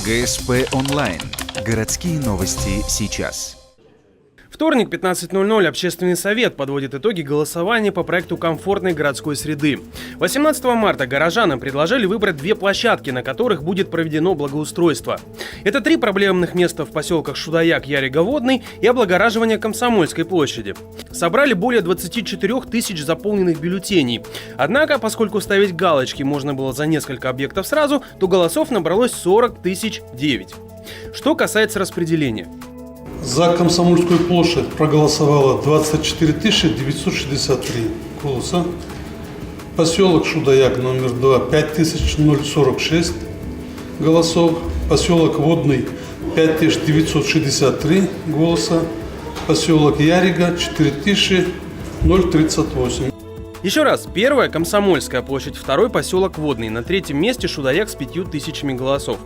ГСП онлайн. Городские новости сейчас. Вторник, 15:00, Общественный совет подводит итоги голосования по проекту комфортной городской среды. 18 марта горожанам предложили выбрать две площадки, на которых будет проведено благоустройство. Это 3 проблемных места в поселках Шудаяк, Ярига-Водный и облагораживание Комсомольской площади. Собрали более 24 тысяч заполненных бюллетеней. Однако, поскольку ставить галочки можно было за несколько объектов сразу, то голосов набралось 40 009. Что касается распределения. За Комсомольскую площадь проголосовало 24 963 голоса. Поселок Шудаяк номер 2 5046 голосов. Поселок Водный 5963 голоса. Поселок Ярига 4038. Еще раз, первая – Комсомольская площадь, второй – поселок Водный, на третьем месте Шудаяк с 5000 голосов.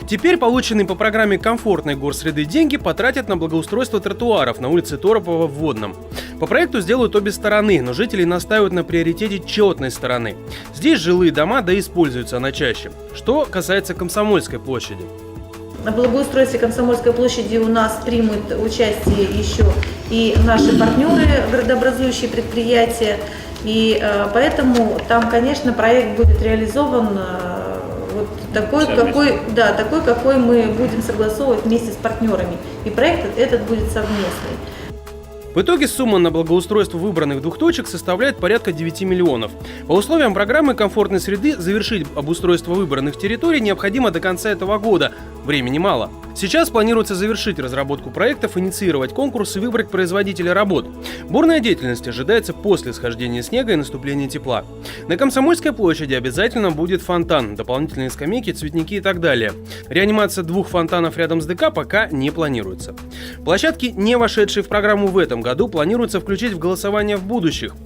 Теперь полученные по программе комфортной горсреды деньги потратят на благоустройство тротуаров на улице Торопова в Водном. По проекту сделают обе стороны, но жители настаивают на приоритете четной стороны. Здесь жилые дома, да и используются она чаще. Что касается Комсомольской площади. На благоустройстве Комсомольской площади у нас примут участие еще и наши партнеры, городообразующие предприятия. И поэтому там, конечно, проект будет реализован вот такой, какой мы будем согласовывать вместе с партнерами. И проект этот будет совместный. В итоге сумма на благоустройство выбранных 2 точек составляет порядка 9 миллионов. По условиям программы комфортной среды завершить обустройство выбранных территорий необходимо до конца этого года. Времени мало. Сейчас планируется завершить разработку проектов, инициировать конкурс и выбрать производителя работ. Бурная деятельность ожидается после схождения снега и наступления тепла. На Комсомольской площади обязательно будет фонтан, дополнительные скамейки, цветники и так далее. Реанимация 2 фонтанов рядом с ДК пока не планируется. Площадки, не вошедшие в программу в этом году, планируется включить в голосование в будущих.